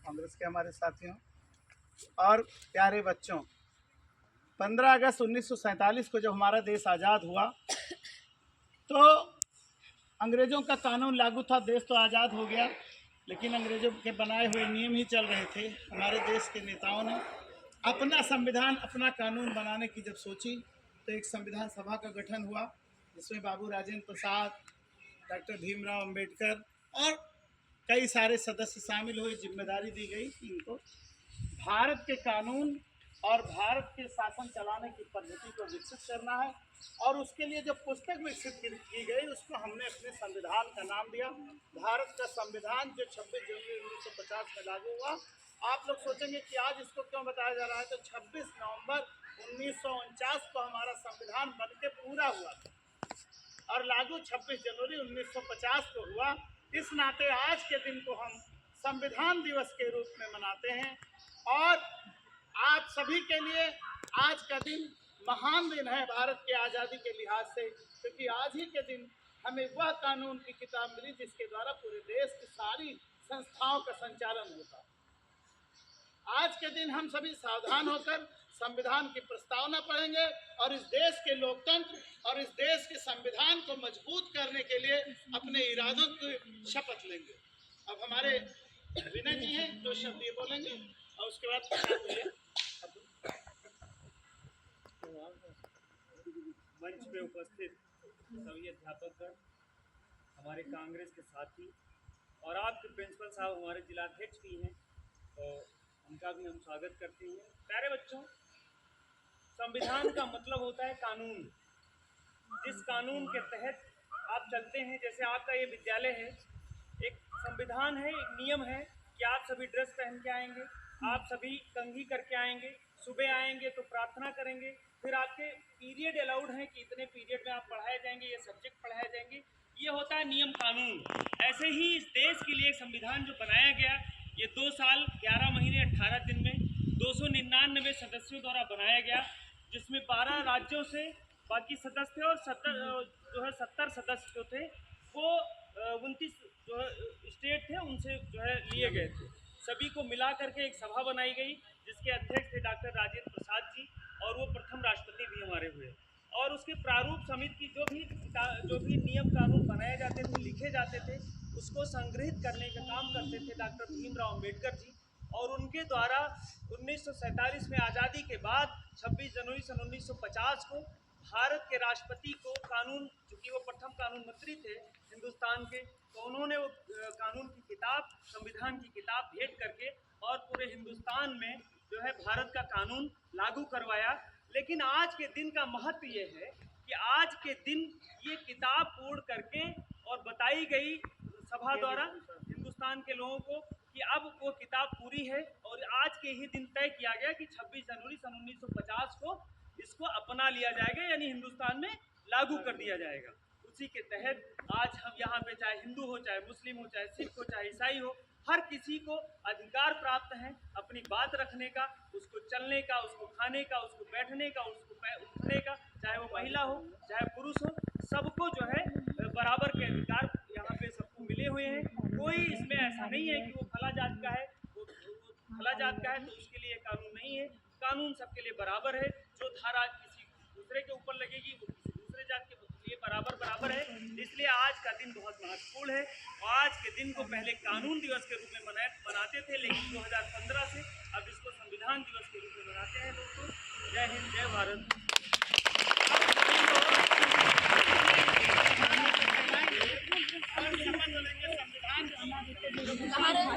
कांग्रेस के हमारे साथियों और प्यारे बच्चों, 15 अगस्त 1947 को जब हमारा देश आज़ाद हुआ तो अंग्रेज़ों का कानून लागू था। देश तो आज़ाद हो गया, लेकिन अंग्रेज़ों के बनाए हुए नियम ही चल रहे थे। हमारे देश के नेताओं ने अपना संविधान, अपना कानून बनाने की जब सोची तो एक संविधान सभा का गठन हुआ, जिसमें बाबू राजेंद्र प्रसाद, डॉक्टर भीमराव अंबेडकर और कई सारे सदस्य शामिल हुए। जिम्मेदारी दी गई कि इनको भारत के कानून और भारत के शासन चलाने की पद्धति को विकसित करना है, और उसके लिए जो पुस्तक विकसित की गई उसको हमने अपने संविधान का नाम दिया भारत का संविधान, जो 26 जनवरी 1950 में लागू हुआ। आप लोग सोचेंगे कि आज इसको क्यों बताया जा रहा है, तो 26 नवंबर 1949 को हमारा संविधान बनके पूरा हुआ था और लागू 26 जनवरी 1950 को हुआ। इस नाते आज के दिन को हम संविधान दिवस के रूप में मनाते हैं और आप सभी के लिए आज का दिन महान दिन है भारत की आज़ादी के लिहाज से, क्योंकि आज ही के दिन हमें वह कानून की किताब मिली जिसके द्वारा पूरे देश की सारी संस्थाओं का संचालन होता है। आज के दिन हम सभी सावधान होकर संविधान की प्रस्तावना पढ़ेंगे और इस देश के लोकतंत्र और इस देश के संविधान को मजबूत करने के लिए अपने इरादों की शपथ लेंगे। अब हमारे विनय जी हैं, दो शब्द ये बोलेंगे और उसके बाद मंच पे उपस्थित सभी अध्यापकगण, हमारे कांग्रेस के साथी और आपके प्रिंसिपल साहब हमारे जिलाध्यक्ष भी हैं, तो उनका भी हम स्वागत करते हैं। प्यारे बच्चों, संविधान का मतलब होता है कानून। जिस कानून के तहत आप चलते हैं, जैसे आपका ये विद्यालय है, एक संविधान है, एक नियम है कि आप सभी ड्रेस पहन के आएंगे, आप सभी कंघी करके आएंगे, सुबह आएंगे तो प्रार्थना करेंगे, फिर आपके पीरियड अलाउड हैं कि इतने पीरियड में आप पढ़ाए जाएंगे, ये सब्जेक्ट पढ़ाए जाएंगे। ये होता है नियम कानून। ऐसे ही इस देश के लिए संविधान जो बनाया गया, ये 2 साल 11 महीने 18 दिन में 299 सदस्यों द्वारा बनाया गया, जिसमें 12 राज्यों से बाकी सदस्य और 70 सदस्य जो थे वो 29 जो है स्टेट थे, उनसे जो है लिए गए थे। सभी को मिला करके एक सभा बनाई गई जिसके अध्यक्ष थे डॉक्टर राजेंद्र प्रसाद जी, और वो प्रथम राष्ट्रपति भी हमारे हुए। और उसके प्रारूप समिति की जो भी नियम कानून बनाए जाते थे, लिखे जाते थे, उसको संग्रहित करने का काम करते थे डॉक्टर भीमराव अंबेडकर जी। और उनके द्वारा 1947 में आज़ादी के बाद 26 जनवरी सन 1950 को भारत के राष्ट्रपति को कानून, चूँकि वो प्रथम कानून मंत्री थे हिंदुस्तान के, तो उन्होंने वो कानून की किताब, संविधान की किताब भेंट करके और पूरे हिंदुस्तान में जो है भारत का कानून लागू करवाया। लेकिन आज के दिन का महत्व ये है कि आज के दिन ये किताब पूर्ण करके और बताई गई सभा द्वारा हिंदुस्तान के लोगों को कि अब वो किताब पूरी है, और आज के ही दिन तय किया गया कि 26 जनवरी सन 1950 को इसको अपना लिया जाएगा, यानी हिंदुस्तान में लागू कर दिया जाएगा। उसी के तहत आज हम यहाँ पे, चाहे हिंदू हो, चाहे मुस्लिम हो, चाहे सिख हो, चाहे ईसाई हो, हर किसी को अधिकार प्राप्त है अपनी बात रखने का, उसको चलने का, उसको खाने का, उसको बैठने का, उसको उठने का, चाहे वो महिला हो चाहे पुरुष हो, सबको जो है बराबर के अधिकार यहाँ पे सबको मिले हुए हैं। कोई इसमें ऐसा नहीं है कि वो फला जात का है, वो फला जात का है तो उसके लिए कानून नहीं है। कानून सबके लिए बराबर है। जो धारा किसी दूसरे के ऊपर लगेगी वो किसी दूसरे जात के लिए बराबर है। इसलिए आज का दिन बहुत महत्वपूर्ण है। और आज के दिन को पहले कानून दिवस के रूप में मनाते थे, लेकिन 2015 से अब इसको संविधान दिवस के रूप में मनाते हैं दोस्तों। जय हिंद, जय भारत।